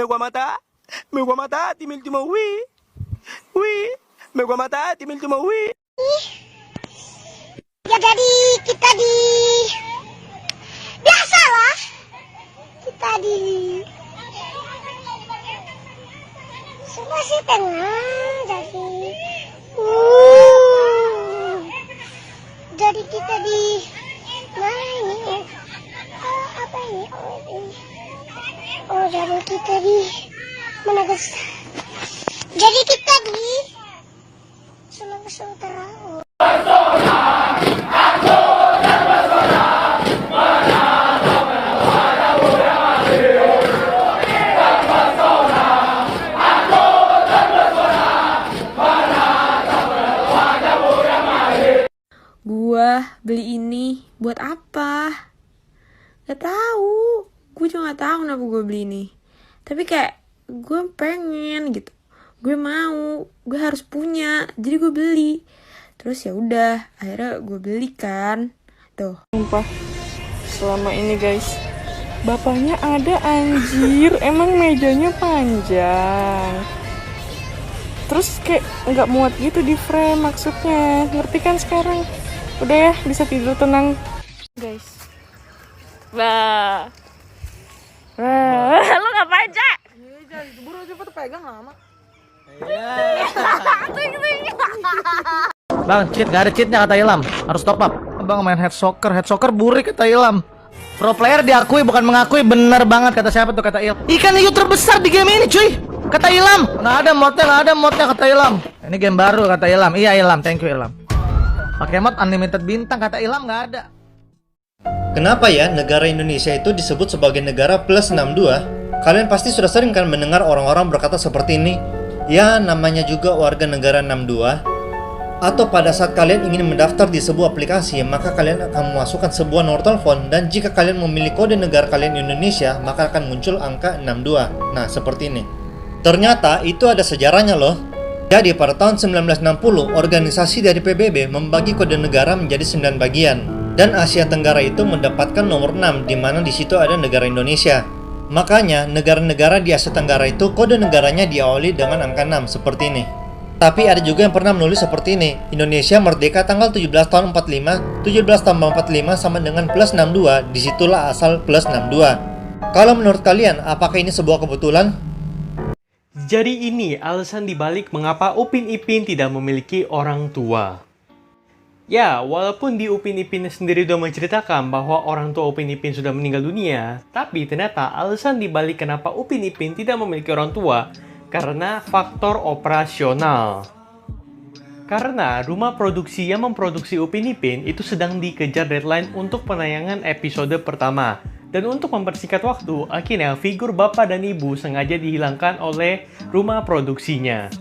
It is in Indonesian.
Megua mata, timil cuma wi, megua mata, timil cuma wi. Ya jadi kita di biasalah kita di Sulawesi Tengah jadi kita di mana ini apa ini jadi kita di mana guys, jadi kita di Sulawesi Utara. Gua beli ini buat apa? Gak tahu. Gue juga gak tahu kenapa gue beli ini. Tapi kayak gue pengen gitu. Gue mau, gue harus punya. Jadi gue beli. Terus ya udah, akhirnya gue beli kan. Tuh. Sumpah, selama ini guys, bapaknya ada anjir. Emang mejanya panjang. Terus kayak nggak muat gitu di frame maksudnya. Ngerti kan sekarang? Udah ya, bisa tidur tenang guys. Wah, lu ngapain, Cak? Jangan keburu aja tuh pegang lama. Bang, cheat, gak ada cheatnya kata Ilham. Harus top up. Bang main head soccer burik kata Ilham. Pro player diakui bukan mengakui, bener banget kata siapa tuh kata Ilham. Ikan hiu terbesar di game ini cuy, kata Ilham. Nggak ada modnya kata Ilham. Ini game baru kata Ilham. Iya Ilham, thank you Ilham. Pakai mod unlimited bintang kata Ilham, nggak ada. Kenapa ya negara Indonesia itu disebut sebagai negara plus 62? Kalian pasti sudah sering kan mendengar orang-orang berkata seperti ini. Ya, namanya juga warga negara 62. Atau pada saat kalian ingin mendaftar di sebuah aplikasi, maka kalian akan memasukkan sebuah nomor telepon, dan jika kalian memilih kode negara kalian Indonesia, maka akan muncul angka 62. Nah, seperti ini. Ternyata itu ada sejarahnya loh. Jadi pada tahun 1960, organisasi dari PBB membagi kode negara menjadi 9 bagian. Dan Asia Tenggara itu mendapatkan nomor 6, di mana di situ ada negara Indonesia. Makanya, negara-negara di Asia Tenggara itu kode negaranya diawali dengan angka 6, seperti ini. Tapi ada juga yang pernah menulis seperti ini. Indonesia merdeka tanggal 17 tahun 45, 17 tahun 45 sama dengan plus 62, disitulah asal plus 62. Kalau menurut kalian, apakah ini sebuah kebetulan? Jadi ini alasan dibalik mengapa Upin Ipin tidak memiliki orang tua. Ya, walaupun di Upin Ipin sendiri sudah menceritakan bahwa orang tua Upin Ipin sudah meninggal dunia, tapi ternyata alasan dibalik kenapa Upin Ipin tidak memiliki orang tua karena faktor operasional. Karena rumah produksi yang memproduksi Upin Ipin itu sedang dikejar deadline untuk penayangan episode pertama. Dan untuk mempersingkat waktu, akhirnya figur bapak dan ibu sengaja dihilangkan oleh rumah produksinya.